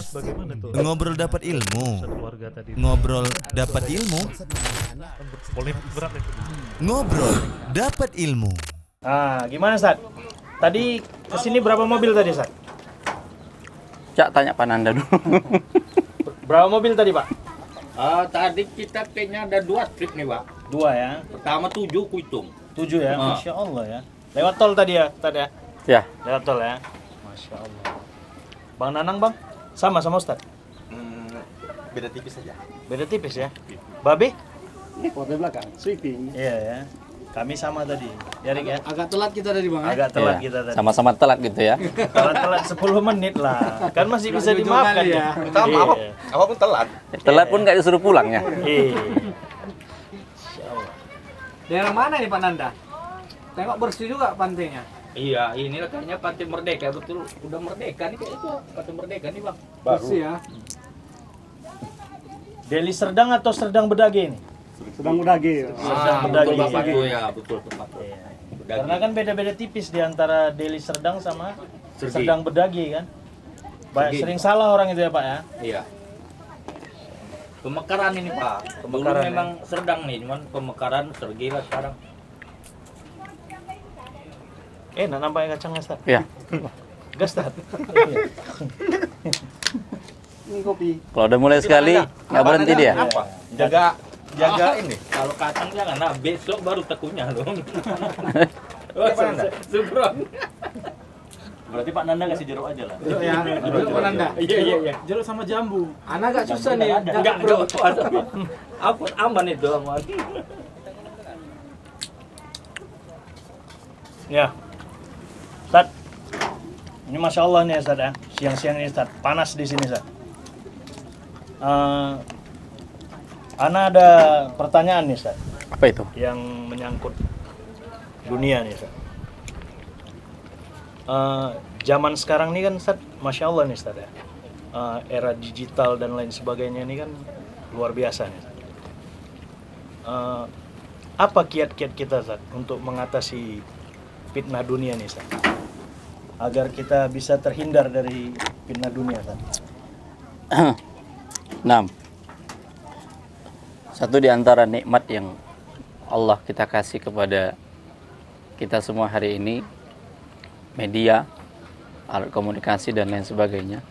Bagaimana tuh? Ngobrol dapat ilmu. Keluarga tadi. Ngobrol dapat ilmu. Polemik berat itu. Ngobrol dapat ilmu. Ah, gimana Sat? Tadi kesini berapa mobil tadi Sat? Cak tanya Pak Nanda dulu. Berapa mobil tadi Pak? Tadi kita kayaknya ada 2 trip nih, Pak. 2 ya? Pertama 7 ku hitung. 7 ya? Ah. Masya Allah ya. Lewat tol tadi ya? Tadi ya? Ya, Lewat tol ya? Masya Allah. Bang Nanang Bang? Sama Ustaz? Beda tipis saja. Beda tipis ya? Babe? Ini porte belakang, sweeping. Iya ya. Kami sama tadi. Ya Rik ya? Agak telat kita tadi bang. Agak telat iya. kita tadi. Sama-sama telat gitu ya. Telat 10 menit lah. Kan masih bisa Jujur dimaafkan kali ya. ya. Kita apapun telat. Telat pun nggak disuruh pulang ya. Iya. Daerah mana nih Pak Nanda? Tengok bersih juga pantainya. Iya, ini kayaknya Pantai Merdeka, betul. Udah merdeka nih kayak itu. Pantai Merdeka nih, Bang. Bersih ya. Deli Serdang atau Serdang Bedage ini? Sedang mudagi. Sedang betul berdaging. Bapak tuh ya, betul tepat. Iya. Karena kan beda-beda tipis di antara Deli Serdang sama Sergi. Serdang Bedage kan. Banyak Sergi. sering salah orang itu ya Pak ya. Iya. Pemekaran ini, Pak. Dulu Pemekaran, memang Serdang nih, cuman pemekaran Sergi lah sekarang. Nah nampaknya kacangnya Stat. Ya. Gas Stat. Ini kopi. Kalau udah mulai sekali nggak berhenti dia. Apa? Jaga ini. Kalau kacang jangan, nah besok baru tekunya loh. Sugron. Berarti Pak Nanda kasih jeruk aja lah. Jeruk ya. Jeruk Pak Nanda. Iya. Jeruk sama jambu. Anak agak susah nih. Enggak, bro. Apa aman itu aman. Ya. Stat. Ini Masya Allah nih Stat ya. Siang-siang ini Stat. Panas di sini Stat. Ana ada pertanyaan nih Stat. Apa itu? Yang menyangkut dunia nih Stat. Zaman sekarang ini kan Stat, Masya Allah nih Stat ya. Era digital dan lain sebagainya ini kan luar biasa nih Stat. Apa kiat-kiat kita Stat untuk mengatasi fitnah dunia nih Stat? Agar kita bisa terhindar dari fitnah dunia Stat. 6. Satu di antara nikmat yang Allah kita kasih kepada kita semua hari ini, media, alat komunikasi dan lain sebagainya.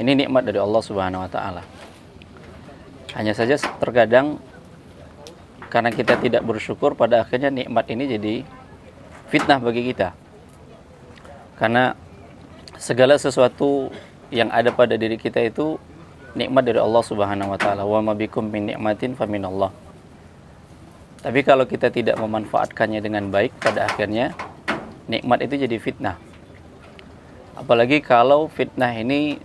Ini nikmat dari Allah Subhanahu wa taala. Hanya saja terkadang karena kita tidak bersyukur, pada akhirnya nikmat ini jadi fitnah bagi kita. Karena segala sesuatu yang ada pada diri kita itu nikmat dari Allah Subhanahu wa taala. Wa ma bikum min nikmatin faminallah. Tapi kalau kita tidak memanfaatkannya dengan baik, pada akhirnya nikmat itu jadi fitnah. Apalagi kalau fitnah ini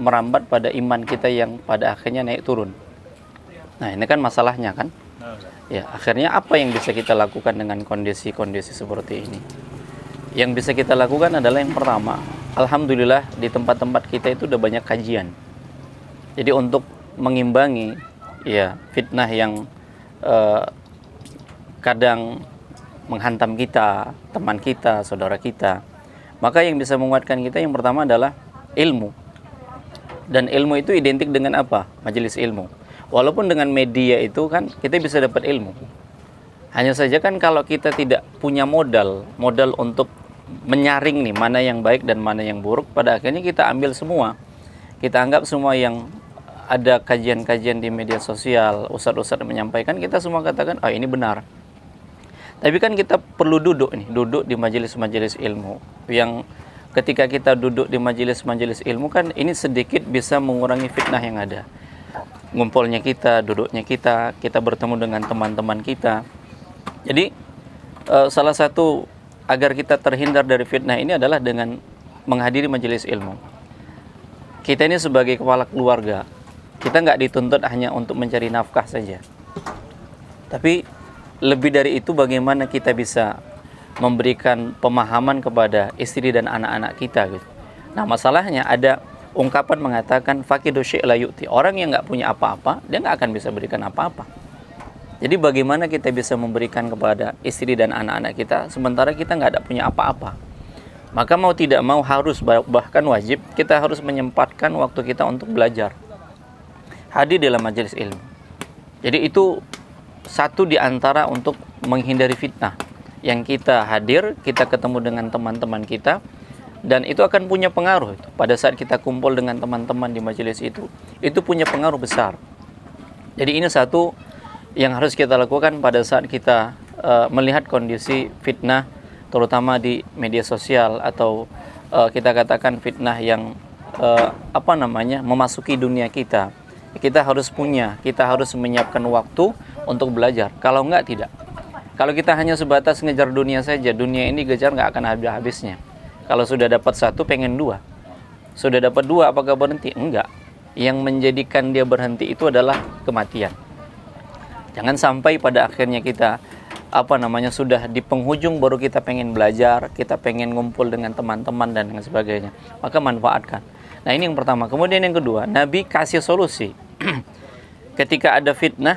merambat pada iman kita yang pada akhirnya naik turun. Nah, ini kan masalahnya kan? Ya, akhirnya apa yang bisa kita lakukan dengan kondisi-kondisi seperti ini? Yang bisa kita lakukan adalah yang pertama, alhamdulillah di tempat-tempat kita itu udah banyak kajian. Jadi untuk mengimbangi ya fitnah yang kadang menghantam kita, teman kita, saudara kita, maka yang bisa menguatkan kita yang pertama adalah ilmu. Dan ilmu itu identik dengan apa? Majelis ilmu. Walaupun dengan media itu kan kita bisa dapat ilmu. Hanya saja kan kalau kita tidak punya modal untuk menyaring nih mana yang baik dan mana yang buruk, pada akhirnya kita ambil semua. Kita anggap semua yang ada kajian-kajian di media sosial, ustadz-ustadz menyampaikan, kita semua katakan, ini benar. Tapi kan kita perlu duduk di majelis-majelis ilmu. Yang ketika kita duduk di majelis-majelis ilmu kan ini sedikit bisa mengurangi fitnah yang ada. Ngumpulnya kita, duduknya kita bertemu dengan teman-teman kita. Jadi salah satu agar kita terhindar dari fitnah ini adalah dengan menghadiri majelis ilmu. Kita ini sebagai kepala keluarga, kita nggak dituntut hanya untuk mencari nafkah saja. Tapi lebih dari itu bagaimana kita bisa memberikan pemahaman kepada istri dan anak-anak kita gitu. Nah masalahnya ada ungkapan mengatakan faqidu syai' la yu'ti. Orang yang nggak punya apa-apa, dia nggak akan bisa berikan apa-apa. Jadi bagaimana kita bisa memberikan kepada istri dan anak-anak kita sementara kita nggak ada punya apa-apa. Maka mau tidak mau harus, bahkan wajib, kita harus menyempatkan waktu kita untuk belajar, hadir dalam majelis ilmu. Jadi itu satu di antara untuk menghindari fitnah. Yang kita hadir, kita ketemu dengan teman-teman kita, dan itu akan punya pengaruh. Pada saat kita kumpul dengan teman-teman di majelis itu punya pengaruh besar. Jadi ini satu yang harus kita lakukan pada saat kita melihat kondisi fitnah, terutama di media sosial atau kita katakan fitnah yang memasuki dunia kita. Kita harus menyiapkan waktu untuk belajar. Kalau enggak, tidak. Kalau kita hanya sebatas ngejar dunia saja, dunia ini kejar nggak akan habis-habisnya. Kalau sudah dapat satu, pengen dua. Sudah dapat dua, apakah berhenti? Enggak. Yang menjadikan dia berhenti itu adalah kematian. Jangan sampai pada akhirnya kita sudah di penghujung baru kita pengen belajar, kita pengen ngumpul dengan teman-teman dan lain sebagainya. Maka manfaatkan. Nah, ini yang pertama. Kemudian yang kedua, Nabi kasih solusi. Ketika ada fitnah,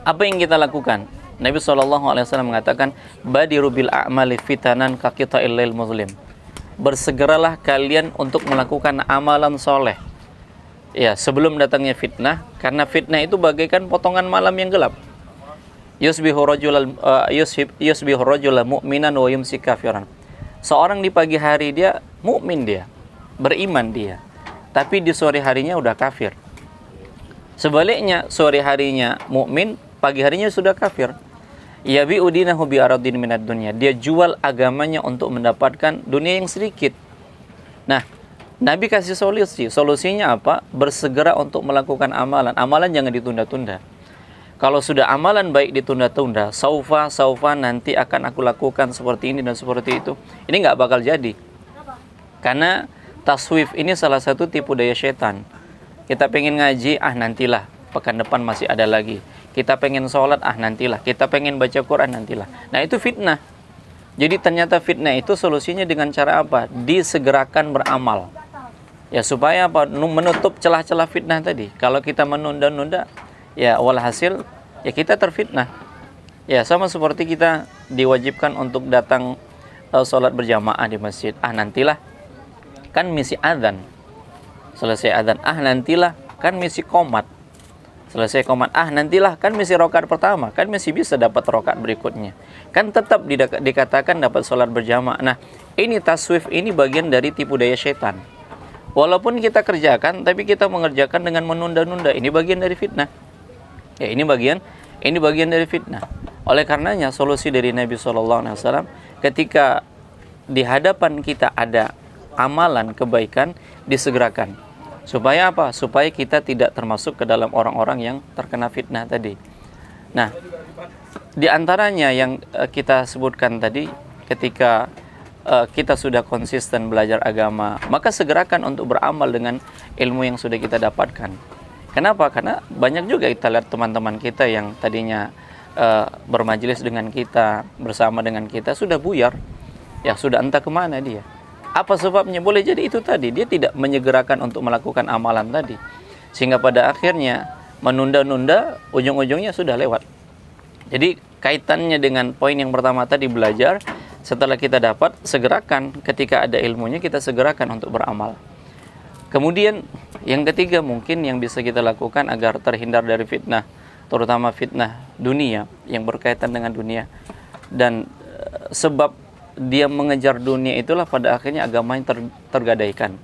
apa yang kita lakukan? Nabi SAW mengatakan, badiru bil a'mali fitanan kaqita'il lail muslim. Bersegeralah kalian untuk melakukan amalan soleh, ya, sebelum datangnya fitnah, karena fitnah itu bagaikan potongan malam yang gelap. Yusbihu rajula mu'minan wa yumsi kafiran. Seorang di pagi hari dia mukmin, dia beriman dia, tapi di sore harinya udah kafir. Sebaliknya, sore harinya mukmin, pagi harinya sudah kafir. Yabi'u dinahu bi aradin minad dunya. Dia jual agamanya untuk mendapatkan dunia yang sedikit. Nah, Nabi kasih solusi. Solusinya apa? Bersegera untuk melakukan amalan. Amalan jangan ditunda-tunda. Kalau sudah amalan baik ditunda-tunda, saufa nanti akan aku lakukan seperti ini dan seperti itu, ini nggak bakal jadi. Karena taswif ini salah satu tipu daya setan. Kita pengen ngaji, nantilah, pekan depan masih ada lagi. Kita pengen sholat, nantilah. Kita pengen baca Quran, nantilah. Nah, itu fitnah. Jadi ternyata fitnah itu solusinya dengan cara apa? Disegerakan beramal. Ya, supaya apa? Menutup celah-celah fitnah tadi. Kalau kita menunda-nunda, ya walhasil ya kita terfitnah. Ya, sama seperti kita diwajibkan untuk datang sholat berjamaah di masjid. Nantilah, kan misi adzan. Selesai adzan, nantilah, kan misi qomat. Selesai qomat, nantilah, kan misi rakaat pertama, kan masih bisa dapat rakaat berikutnya. Kan tetap dikatakan dapat sholat berjamaah. Nah, ini taswif, ini bagian dari tipu daya setan. Walaupun kita kerjakan, tapi kita mengerjakan dengan menunda-nunda. Ini bagian dari fitnah. Ya, ini bagian dari fitnah. Oleh karenanya, solusi dari Nabi SAW, ketika di hadapan kita ada amalan kebaikan, disegerakan. Supaya apa? Supaya kita tidak termasuk ke dalam orang-orang yang terkena fitnah tadi. Nah, di antaranya yang kita sebutkan tadi, ketika kita sudah konsisten belajar agama, maka segerakan untuk beramal dengan ilmu yang sudah kita dapatkan. Kenapa? Karena banyak juga kita lihat teman-teman kita yang tadinya bermajelis dengan kita, bersama dengan kita, sudah buyar. Ya, sudah entah kemana dia. Apa sebabnya? Boleh jadi itu tadi, dia tidak menyegerakan untuk melakukan amalan tadi. Sehingga pada akhirnya menunda-nunda, ujung-ujungnya sudah lewat. Jadi kaitannya dengan poin yang pertama tadi, belajar. Setelah kita dapat, segerakan. Ketika ada ilmunya, kita segerakan untuk beramal. Kemudian yang ketiga mungkin yang bisa kita lakukan agar terhindar dari fitnah, terutama fitnah dunia yang berkaitan dengan dunia. Dan sebab dia mengejar dunia itulah pada akhirnya agamanya tergadaikan.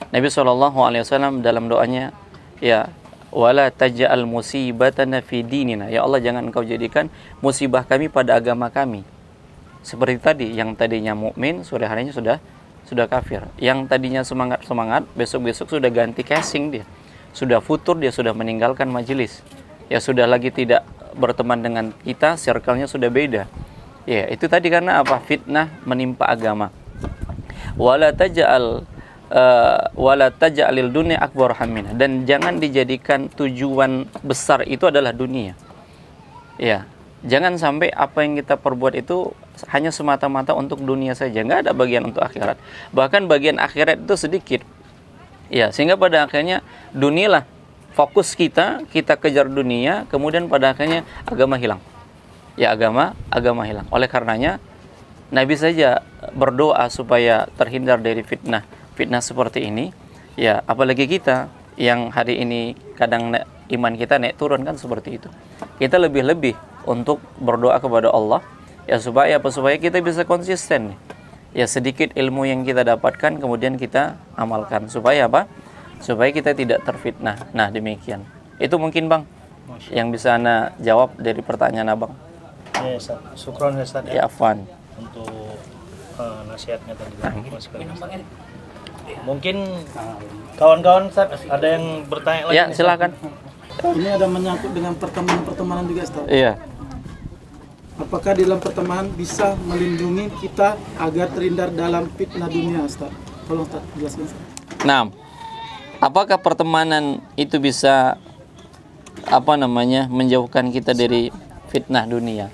Nabi SAW dalam doanya, ya, wala taj'al musibatana fi dinina. Ya Allah, jangan engkau jadikan musibah kami pada agama kami. Seperti tadi, yang tadinya mukmin, sore harinya sudah kafir. Yang tadinya semangat, besok-besok sudah ganti casing dia. Sudah futur, dia sudah meninggalkan majelis. Ya, sudah lagi tidak berteman dengan kita, circle-nya sudah beda. Ya, itu tadi karena apa? Fitnah menimpa agama. Wala taj'alil dunya akbar hammina. Dan jangan dijadikan tujuan besar itu adalah dunia. Ya, jangan sampai apa yang kita perbuat itu hanya semata-mata untuk dunia saja, nggak ada bagian untuk akhirat. Bahkan bagian akhirat itu sedikit. Ya, sehingga pada akhirnya dunialah fokus kita kejar dunia, kemudian pada akhirnya agama hilang. Ya, agama hilang. Oleh karenanya Nabi saja berdoa supaya terhindar dari fitnah seperti ini, ya apalagi kita yang hari ini kadang iman kita naik turun kan seperti itu. Kita lebih-lebih untuk berdoa kepada Allah ya supaya apa? Supaya kita bisa konsisten nih. Ya sedikit ilmu yang kita dapatkan kemudian kita amalkan supaya apa? Supaya kita tidak terfitnah. Nah, demikian. Itu mungkin Bang yang bisa Ana jawab dari pertanyaan Abang. Ya, Ustaz. Syukron ya, Ustaz, Ya, Afwan. untuk nasihatnya tadi. Mungkin kawan-kawan Ustaz, ada yang bertanya lagi? Ya, nih, Ustaz? silakan. Ini ada menyangkut dengan pertemanan juga, Ustaz. Iya. Apakah di dalam pertemanan bisa melindungi kita agar terhindar dalam fitnah dunia, Ustaz? Tolong Ustaz, jelaskan, Ustaz. Nah, apakah pertemanan itu bisa menjauhkan kita dari fitnah dunia?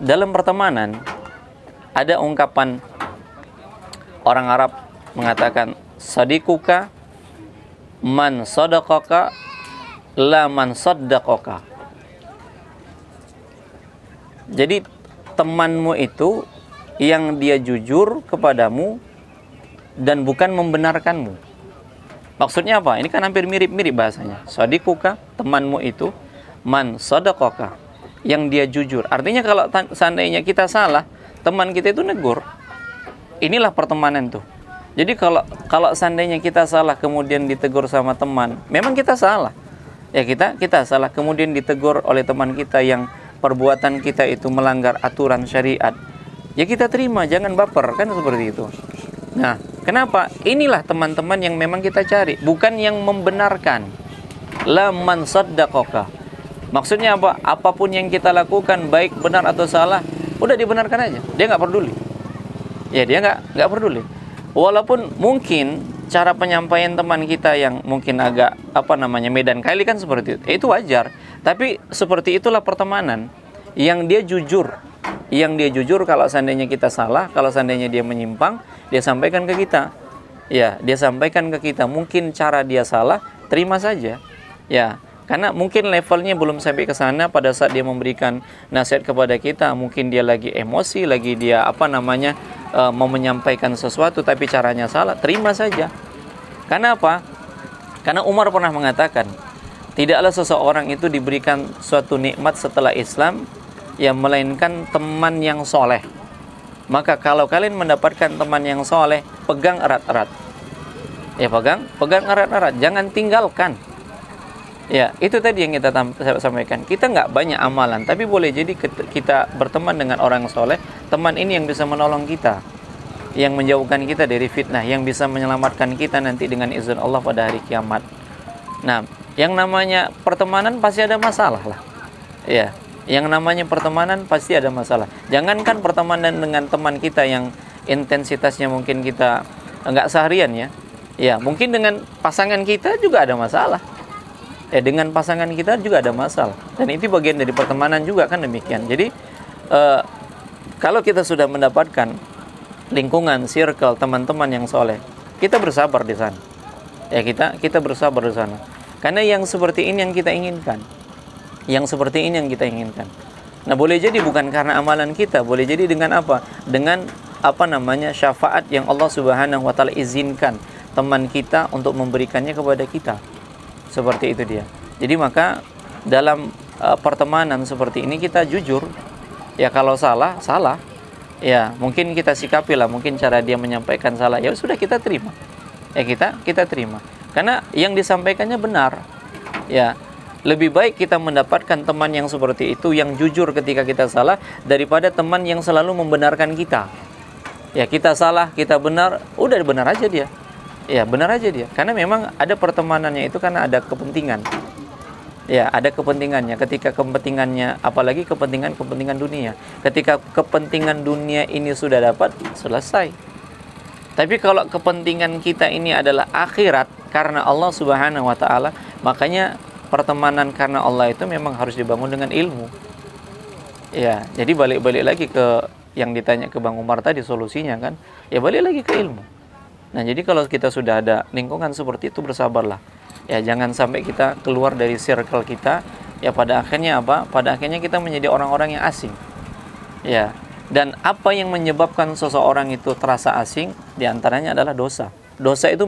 Dalam pertemanan ada ungkapan orang Arab mengatakan sadiquka man sadaqaka la man saddaqaka. Jadi temanmu itu yang dia jujur kepadamu dan bukan membenarkanmu. Maksudnya apa? Ini kan hampir mirip-mirip bahasanya. Sadiquka, temanmu itu, man sadaqaka, yang dia jujur. Artinya kalau seandainya kita salah, teman kita itu negur. Inilah pertemanan tuh. Jadi kalau seandainya kita salah kemudian ditegur sama teman, memang kita salah. Ya kita salah kemudian ditegur oleh teman kita yang perbuatan kita itu melanggar aturan syariat. Ya kita terima, jangan baper, kan seperti itu. Nah, kenapa? Inilah teman-teman yang memang kita cari, bukan yang membenarkan. La man saddaqaka. Maksudnya apa? Apapun yang kita lakukan, baik benar atau salah, udah dibenarkan aja. Dia nggak peduli. Ya dia nggak peduli. Walaupun mungkin cara penyampaian teman kita yang mungkin agak medan kali kan seperti itu wajar. Tapi seperti itulah pertemanan yang dia jujur. Yang dia jujur kalau seandainya kita salah, kalau seandainya dia menyimpang, dia sampaikan ke kita. Ya, dia sampaikan ke kita. Mungkin cara dia salah, terima saja. Ya, karena mungkin levelnya belum sampai ke sana pada saat dia memberikan nasihat kepada kita. Mungkin dia lagi emosi, lagi dia mau menyampaikan sesuatu tapi caranya salah, terima saja. Karena apa? Karena Umar pernah mengatakan, tidaklah seseorang itu diberikan suatu nikmat setelah Islam yang melainkan teman yang soleh. Maka kalau kalian mendapatkan teman yang soleh, pegang erat-erat. Ya pegang erat-erat, jangan tinggalkan. Ya itu tadi yang kita sampaikan. Kita nggak banyak amalan, tapi boleh jadi kita berteman dengan orang soleh. Teman ini yang bisa menolong kita, yang menjauhkan kita dari fitnah, yang bisa menyelamatkan kita nanti dengan izin Allah pada hari kiamat. Nah, yang namanya pertemanan pasti ada masalah lah. Ya, yang namanya pertemanan pasti ada masalah. Jangankan pertemanan dengan teman kita yang intensitasnya mungkin kita nggak seharian ya. Ya, mungkin dengan pasangan kita juga ada masalah. Ya, dengan pasangan kita juga ada masalah. Dan itu bagian dari pertemanan juga kan demikian. Jadi kalau kita sudah mendapatkan lingkungan, circle, teman-teman yang soleh, kita bersabar di sana. Ya kita bersabar di sana. Karena yang seperti ini yang kita inginkan. Yang seperti ini yang kita inginkan. Nah, boleh jadi bukan karena amalan kita, boleh jadi dengan apa? Dengan syafaat yang Allah Subhanahu wa taala izinkan teman kita untuk memberikannya kepada kita. Seperti itu dia. Jadi maka dalam pertemanan seperti ini kita jujur. Ya kalau salah. Ya, mungkin kita sikapi lah, mungkin cara dia menyampaikan salah. Ya sudah kita terima. Ya kita terima. Karena yang disampaikannya benar. Ya, lebih baik kita mendapatkan teman yang seperti itu, yang jujur ketika kita salah, daripada teman yang selalu membenarkan kita. Ya, kita salah, kita benar, udah benar aja dia. Ya, benar aja dia. Karena memang ada pertemanannya itu karena ada kepentingan. Ya, ada kepentingannya. Ketika kepentingannya, apalagi kepentingan dunia. Ketika kepentingan dunia ini sudah dapat, selesai. Tapi kalau kepentingan kita ini adalah akhirat karena Allah Subhanahu wa taala, makanya pertemanan karena Allah itu memang harus dibangun dengan ilmu. Ya, jadi balik lagi ke yang ditanya ke Bang Umar tadi solusinya kan. Ya balik lagi ke ilmu. Nah, jadi kalau kita sudah ada lingkungan seperti itu, bersabarlah. Ya, jangan sampai kita keluar dari circle kita. Ya, pada akhirnya apa? Pada akhirnya kita menjadi orang-orang yang asing. Ya, Dan apa yang menyebabkan seseorang itu terasa asing? Di antaranya adalah dosa. Dosa itu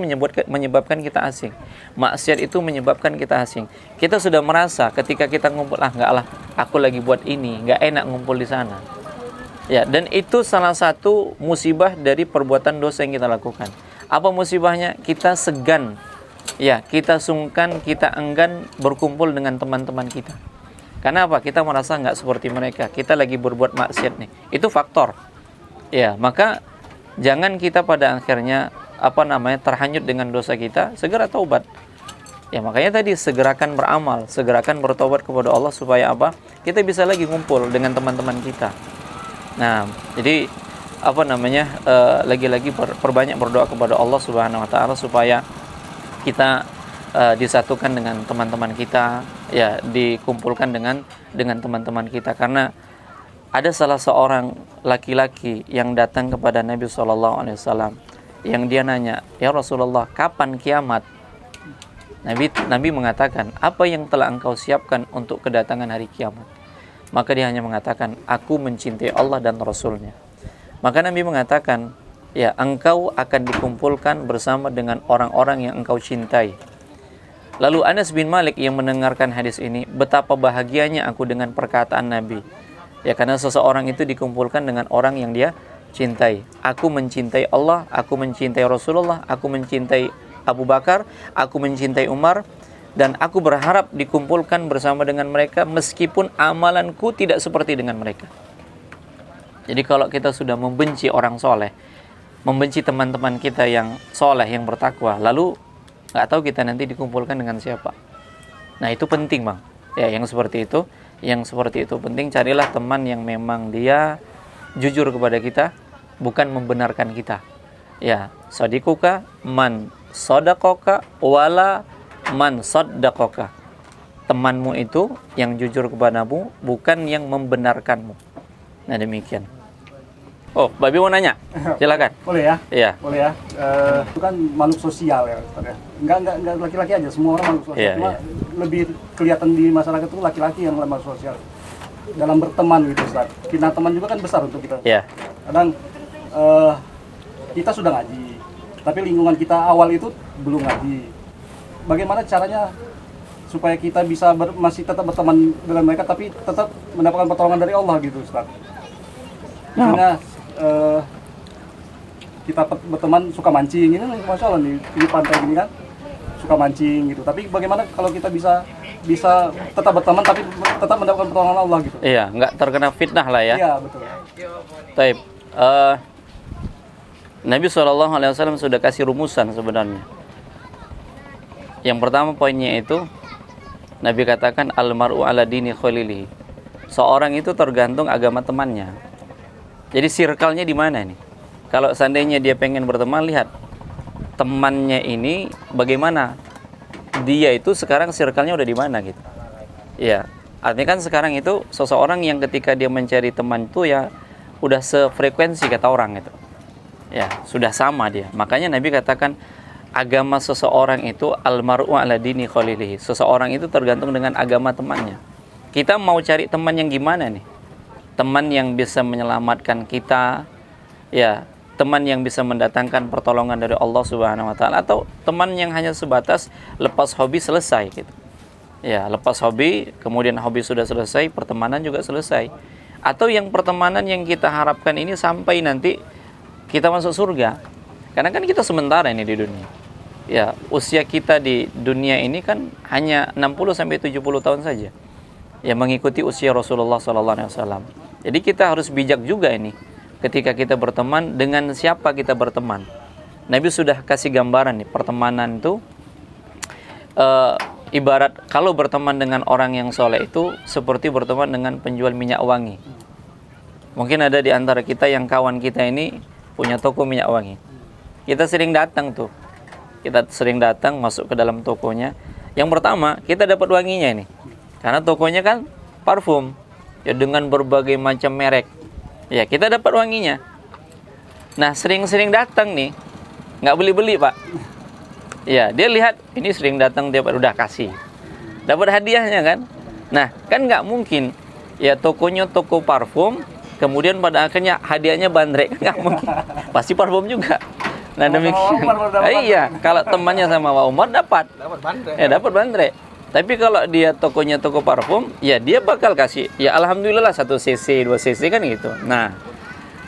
menyebabkan kita asing. Maksiat itu menyebabkan kita asing. Kita sudah merasa ketika kita ngumpul, enggak lah, aku lagi buat ini, enggak enak ngumpul di sana. Ya, dan itu salah satu musibah dari perbuatan dosa yang kita lakukan. Apa musibahnya? Kita segan. Ya, kita sungkan, kita enggan berkumpul dengan teman-teman kita. Karena apa? Kita merasa nggak seperti mereka. Kita lagi berbuat maksiat nih. Itu faktor. Ya, maka jangan kita pada akhirnya terhanyut dengan dosa kita, segera taubat. Ya, makanya tadi segerakan beramal, segerakan bertobat kepada Allah supaya apa? Kita bisa lagi ngumpul dengan teman-teman kita. Nah, jadi lagi-lagi perbanyak berdoa kepada Allah Subhanahu wa taala supaya kita disatukan dengan teman-teman kita, ya, dikumpulkan dengan teman-teman kita. Karena ada salah seorang laki-laki yang datang kepada Nabi SAW, yang dia nanya, ya Rasulullah, kapan kiamat? Nabi mengatakan, apa yang telah engkau siapkan untuk kedatangan hari kiamat? Maka dia hanya mengatakan, aku mencintai Allah dan Rasulnya. Maka Nabi mengatakan, ya, engkau akan dikumpulkan bersama dengan orang-orang yang engkau cintai. Lalu Anas bin Malik yang mendengarkan hadis ini, betapa bahagianya aku dengan perkataan Nabi. Ya, karena seseorang itu dikumpulkan dengan orang yang dia cintai. Aku mencintai Allah, aku mencintai Rasulullah, aku mencintai Abu Bakar, aku mencintai Umar, dan aku berharap dikumpulkan bersama dengan mereka meskipun amalanku tidak seperti dengan mereka. Jadi kalau kita sudah membenci orang soleh, membenci teman-teman kita yang soleh, yang bertakwa, lalu nggak tahu kita nanti dikumpulkan dengan siapa. Nah, itu penting, Bang. Ya, yang seperti itu penting. Carilah teman yang memang dia jujur kepada kita, bukan membenarkan kita. Ya, sadiquka man sadaqaka wala man saddaqaka. Temanmu itu yang jujur kepadamu, bukan yang membenarkanmu. Nah, demikian. Oh, Babi mau nanya? Silakan. Boleh ya? Iya. Boleh ya. Itu kan makhluk sosial ya, Ustaz ya. Enggak laki-laki aja, semua orang makhluk sosial. Iya, Cuma iya. lebih kelihatan di masyarakat itu laki-laki yang makhluk sosial. Dalam berteman gitu, Ustaz. Kita teman juga kan besar untuk kita. Iya. Kadang kita sudah ngaji, tapi lingkungan kita awal itu belum ngaji. Bagaimana caranya supaya kita bisa masih tetap berteman dengan mereka, tapi tetap mendapatkan pertolongan dari Allah gitu, Ustaz? Misalnya kita berteman suka mancing, ini Masya Allah nih, di pantai gini kan suka mancing gitu. Tapi bagaimana kalau kita bisa tetap berteman tapi tetap mendapatkan pertolongan Allah gitu? Iya, nggak terkena fitnah lah ya. Iya, betul. Taib. Nabi SAW sudah kasih rumusan sebenarnya. Yang pertama poinnya itu, Nabi katakan almaru ala dini khalilihi. Seorang itu tergantung agama temannya. Jadi circle-nya di mana nih? Kalau seandainya dia pengen berteman, lihat temannya ini bagaimana. Dia itu sekarang circle-nya udah di mana gitu. Iya. Artinya kan sekarang itu seseorang yang ketika dia mencari teman itu ya udah sefrekuensi kata orang itu. Ya, sudah sama dia. Makanya Nabi katakan agama seseorang itu almar'u ala dini khalilihi. Seseorang itu tergantung dengan agama temannya. Kita mau cari teman yang gimana nih? Teman yang bisa menyelamatkan kita, ya, teman yang bisa mendatangkan pertolongan dari Allah Subhanahu wa taala, atau teman yang hanya sebatas lepas hobi selesai gitu. Ya, lepas hobi, kemudian hobi sudah selesai, pertemanan juga selesai. Atau yang pertemanan yang kita harapkan ini sampai nanti kita masuk surga. Karena kan kita sementara ini di dunia. Ya, usia kita di dunia ini kan hanya 60 sampai 70 tahun saja. Ya, mengikuti usia Rasulullah SAW. Jadi kita harus bijak juga ini ketika kita berteman, dengan siapa kita berteman. Nabi sudah kasih gambaran nih, pertemanan itu ibarat kalau berteman dengan orang yang soleh itu seperti berteman dengan penjual minyak wangi. Mungkin ada di antara kita yang kawan kita ini punya toko minyak wangi. Kita sering datang tuh. Kita sering datang masuk ke dalam tokonya. Yang pertama, kita dapat wanginya ini. Karena tokonya kan parfum. Ya, dengan berbagai macam merek. Ya, kita dapat wanginya. Nah, sering-sering datang nih. Nggak beli-beli, Pak. Ya, dia lihat ini sering datang, dia udah kasih. Dapat hadiahnya kan. Nah, kan nggak mungkin. Ya, tokonya toko parfum, kemudian pada akhirnya hadiahnya bandrek, nggak mungkin. Pasti parfum juga. Nah demikian. Iya, kalau temannya sama Pak Umar dapat bandrek. Tapi kalau dia tokonya toko parfum, ya dia bakal kasih. Ya alhamdulillah 1 cc, 2 cc kan gitu. Nah,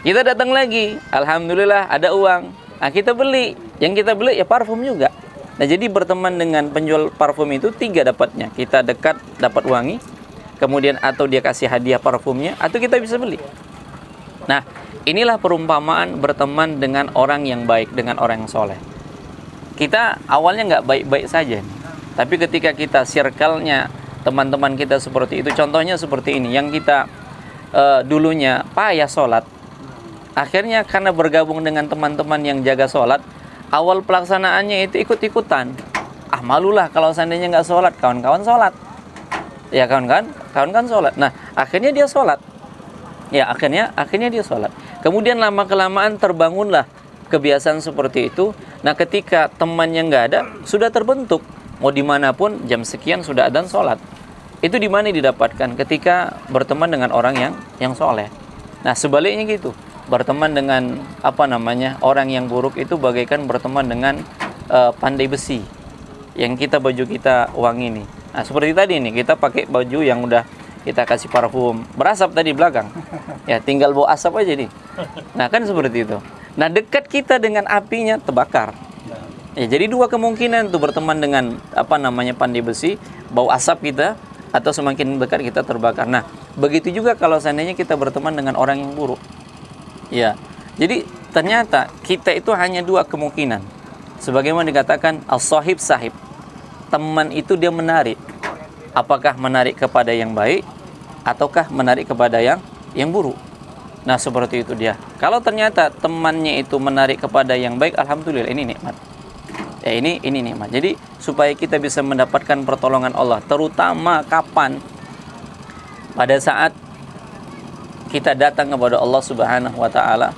kita datang lagi, alhamdulillah ada uang. Nah, kita beli. Yang kita beli ya parfum juga. Nah, jadi berteman dengan penjual parfum itu 3 dapatnya. Kita dekat dapat wangi, kemudian atau dia kasih hadiah parfumnya, atau kita bisa beli. Nah, inilah perumpamaan berteman dengan orang yang baik, dengan orang yang soleh. Kita awalnya nggak baik-baik saja, tapi ketika kita circle-nya teman-teman kita seperti itu, contohnya seperti ini, yang kita dulunya payah sholat, akhirnya karena bergabung dengan teman-teman yang jaga sholat, awal pelaksanaannya itu ikut-ikutan. Malulah kalau seandainya nggak sholat, kawan-kawan sholat. Ya kawan-kawan sholat. Nah, akhirnya dia sholat. Ya, akhirnya dia sholat. Kemudian lama-kelamaan terbangunlah kebiasaan seperti itu. Nah, ketika temannya nggak ada, sudah terbentuk. Mau dimanapun, jam sekian sudah adzan sholat. Itu di mana didapatkan? Ketika berteman dengan orang yang soleh. Nah, sebaliknya gitu. Berteman dengan orang yang buruk itu bagaikan berteman dengan pandai besi yang baju kita wangi nih. Nah, seperti tadi nih, kita pakai baju yang udah kita kasih parfum, berasap tadi belakang. Ya, tinggal bawa asap aja nih. Nah, kan seperti itu. Nah, dekat kita dengan apinya terbakar. Ya, jadi 2 kemungkinan tuh berteman dengan pandai besi, bau asap kita, atau semakin dekat kita terbakar. Nah, begitu juga kalau seandainya kita berteman dengan orang yang buruk. Ya, jadi ternyata kita itu hanya 2 kemungkinan. Sebagaimana dikatakan as-sahib sahib. Teman itu dia menarik. Apakah menarik kepada yang baik ataukah menarik kepada yang buruk. Nah, seperti itu dia. Kalau ternyata temannya itu menarik kepada yang baik, alhamdulillah ini nikmat. Ya, ini nikmat. Jadi supaya kita bisa mendapatkan pertolongan Allah, terutama kapan? Pada saat kita datang kepada Allah Subhanahu wa taala,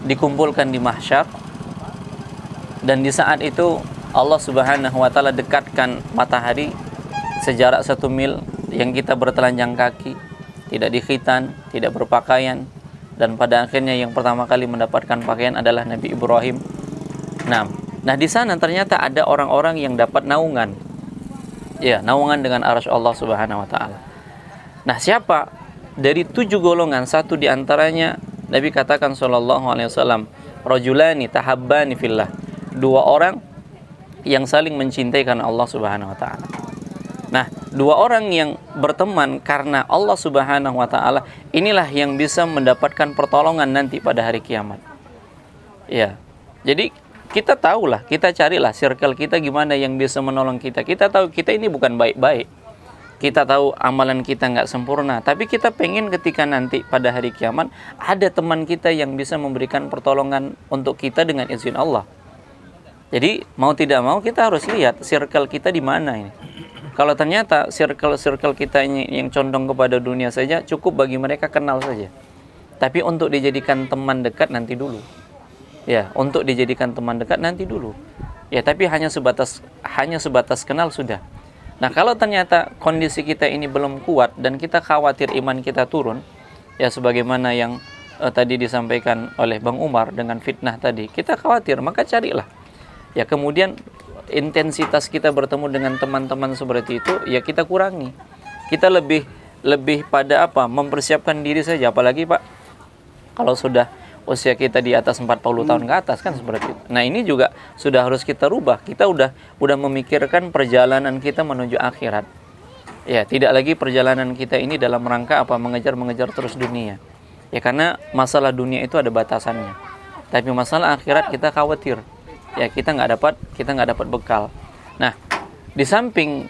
dikumpulkan di mahsyar, dan di saat itu Allah Subhanahu wa taala dekatkan matahari sejarak 1 mil, yang kita bertelanjang kaki, tidak dikhitan, tidak berpakaian, dan pada akhirnya yang pertama kali mendapatkan pakaian adalah Nabi Ibrahim. Nah, di sana ternyata ada orang-orang yang dapat naungan. Ya, naungan dengan arsy Allah Subhanahu wa taala. Nah, siapa? Dari 7 golongan, 1 di antaranya Nabi katakan sallallahu alaihi wasallam, rajulani tahabbani fillah. 2 orang yang saling mencintai karena Allah Subhanahu wa taala. Nah, 2 orang yang berteman karena Allah Subhanahu wa taala, inilah yang bisa mendapatkan pertolongan nanti pada hari kiamat. Ya. Jadi kita tahulah, kita carilah circle kita gimana yang bisa menolong kita. Kita tahu kita ini bukan baik-baik. Kita tahu amalan kita nggak sempurna, tapi kita pengen ketika nanti pada hari kiamat ada teman kita yang bisa memberikan pertolongan untuk kita dengan izin Allah. Jadi mau tidak mau kita harus lihat circle kita di mana ini. Kalau ternyata circle kita ini yang condong kepada dunia saja, cukup bagi mereka kenal saja. Tapi untuk dijadikan teman dekat nanti dulu. Ya, untuk dijadikan teman dekat nanti dulu. Ya, tapi hanya sebatas kenal sudah. Nah, kalau ternyata kondisi kita ini belum kuat dan kita khawatir iman kita turun, ya sebagaimana yang tadi disampaikan oleh Bang Umar dengan fitnah tadi, kita khawatir, maka carilah. Ya, kemudian intensitas kita bertemu dengan teman-teman seperti itu, ya kita kurangi. Kita lebih pada mempersiapkan diri saja, apalagi Pak, kalau sudah usia kita di atas 40 tahun ke atas kan seperti itu. Nah, ini juga sudah harus kita rubah. Kita udah memikirkan perjalanan kita menuju akhirat. Ya, tidak lagi perjalanan kita ini dalam rangka mengejar terus dunia. Ya, karena masalah dunia itu ada batasannya. Tapi masalah akhirat kita khawatir. Ya, kita nggak dapat bekal. Nah, di samping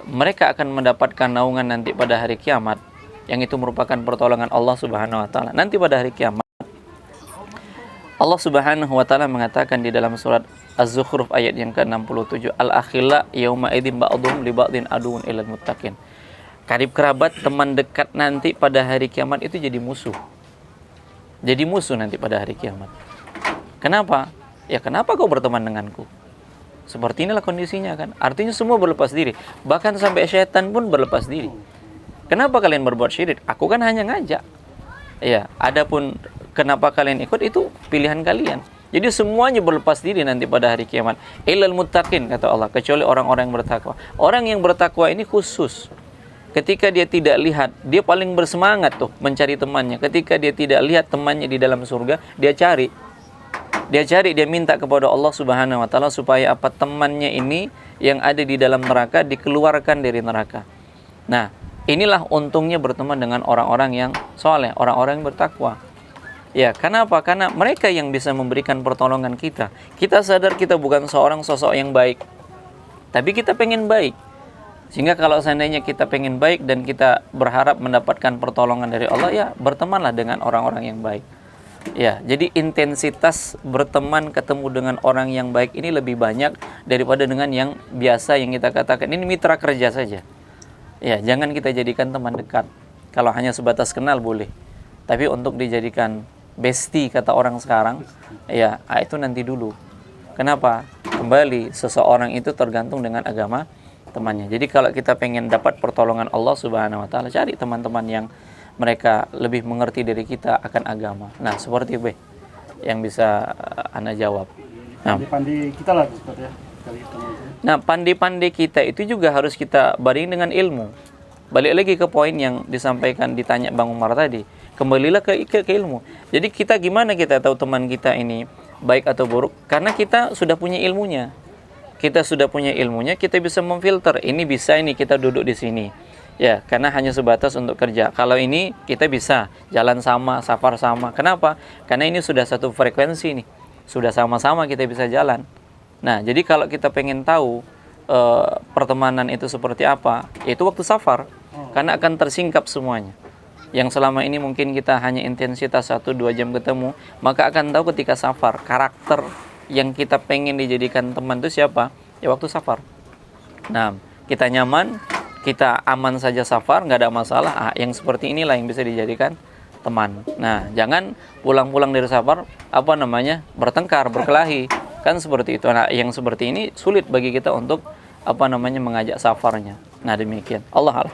mereka akan mendapatkan naungan nanti pada hari kiamat, yang itu merupakan pertolongan Allah Subhanahu wa taala. Nanti pada hari kiamat Allah Subhanahu wa taala mengatakan di dalam surat Az-Zukhruf ayat yang ke-67, al-akhilla yauma idzin ba'dhum li ba'din aduwwun ilal muttaqin. Karib kerabat, teman dekat nanti pada hari kiamat itu jadi musuh. Jadi musuh nanti pada hari kiamat. Kenapa? Ya, kenapa kau berteman denganku? Seperti inilah kondisinya kan. Artinya semua berlepas diri. Bahkan sampai syaitan pun berlepas diri. Kenapa kalian berbuat syirik? Aku kan hanya ngajak. Ya, adapun kenapa kalian ikut itu pilihan kalian. Jadi semuanya berlepas diri nanti pada hari kiamat. Illal muttaqin kata Allah, kecuali orang-orang yang bertakwa. Orang yang bertakwa ini khusus. Ketika dia tidak lihat, dia paling bersemangat tuh mencari temannya. Ketika dia tidak lihat temannya di dalam surga, dia cari. Dia minta kepada Allah Subhanahu wa taala supaya apa temannya ini yang ada di dalam neraka dikeluarkan dari neraka. Nah, inilah untungnya berteman dengan orang-orang yang soleh, orang-orang yang bertakwa. Ya, kenapa? Karena mereka yang bisa memberikan pertolongan kita. Kita sadar kita bukan seorang sosok yang baik, tapi kita pengen baik. Sehingga kalau seandainya kita pengen baik dan kita berharap mendapatkan pertolongan dari Allah, ya bertemanlah dengan orang-orang yang baik. Ya, jadi intensitas berteman ketemu dengan orang yang baik ini lebih banyak daripada dengan yang biasa yang kita katakan ini mitra kerja saja. Ya, jangan kita jadikan teman dekat. Kalau hanya sebatas kenal boleh. Tapi untuk dijadikan bestie kata orang sekarang, ya itu nanti dulu. Kenapa? Kembali seseorang itu tergantung dengan agama temannya. Jadi kalau kita pengen dapat pertolongan Allah Subhanahu wa taala, cari teman-teman yang mereka lebih mengerti dari kita akan agama. Nah, seperti itu yang bisa Ana jawab. Nah, Pandai-pandai kita lah Ustaz ya. Nah, pandai-pandai kita itu juga harus kita baring dengan ilmu. Balik lagi ke poin yang disampaikan ditanya Bang Umar tadi. Kembalilah ke ilmu. Jadi kita gimana kita tahu teman kita ini baik atau buruk? Karena kita sudah punya ilmunya. Kita sudah punya ilmunya, kita bisa memfilter. Ini bisa, ini kita duduk di sini. Ya, karena hanya sebatas untuk kerja. Kalau ini kita bisa jalan sama, safar sama. Kenapa? Karena ini sudah satu frekuensi nih. Sudah sama-sama kita bisa jalan. Nah, jadi kalau kita pengen tahu pertemanan itu seperti apa, yaitu waktu safar. Karena akan tersingkap semuanya. Yang selama ini mungkin kita hanya intensitas 1-2 jam ketemu, maka akan tahu ketika safar, karakter yang kita pengen dijadikan teman itu siapa? Ya waktu safar. Nah, kita nyaman, kita aman saja safar, nggak ada masalah. Yang seperti inilah yang bisa dijadikan teman. Nah, jangan pulang-pulang dari safar, bertengkar, berkelahi. Kan seperti itu. Nah, yang seperti ini sulit bagi kita untuk mengajak safarnya. Nah, demikian. Allah.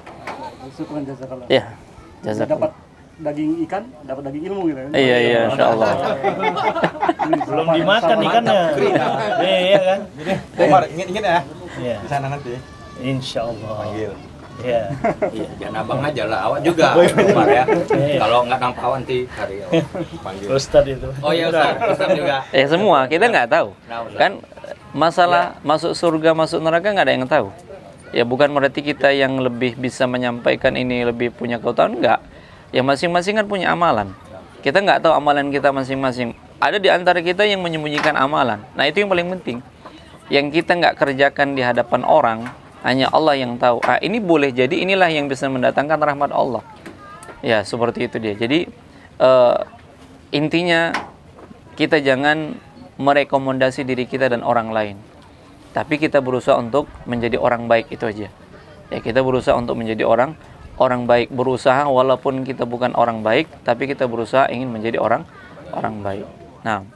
Syukran jazakallah. Ya, jazakallah. Dapat daging ikan, dapat daging ilmu gitu kan. Iya, insyaallah. Belum dimakan ikannya. Iya kan? Umar, ingat ya. Iya. Di sana nanti. Insyaallah. Panggil. Iya. Iya, jangan abang aja lah, awak juga Umar ya. Kalau nggak nampak awan nanti cari Panggil. Ustaz itu. Oh iya Ustaz juga. Semua kita nggak tahu. Kan masalah masuk surga, masuk neraka nggak ada yang tahu. Ya bukan berarti kita yang lebih bisa menyampaikan ini lebih punya keutamaan, enggak. Ya masing-masing kan punya amalan. Kita nggak tahu amalan kita masing-masing. Ada di antara kita yang menyembunyikan amalan. Nah itu yang paling penting. Yang kita nggak kerjakan di hadapan orang, hanya Allah yang tahu. Ini boleh jadi inilah yang bisa mendatangkan rahmat Allah. Ya seperti itu dia. Jadi intinya kita jangan merekomendasi diri kita dan orang lain. Tapi kita berusaha untuk menjadi orang baik, itu aja. Ya kita berusaha untuk menjadi orang baik, berusaha walaupun kita bukan orang baik, tapi kita berusaha ingin menjadi orang baik. Nah,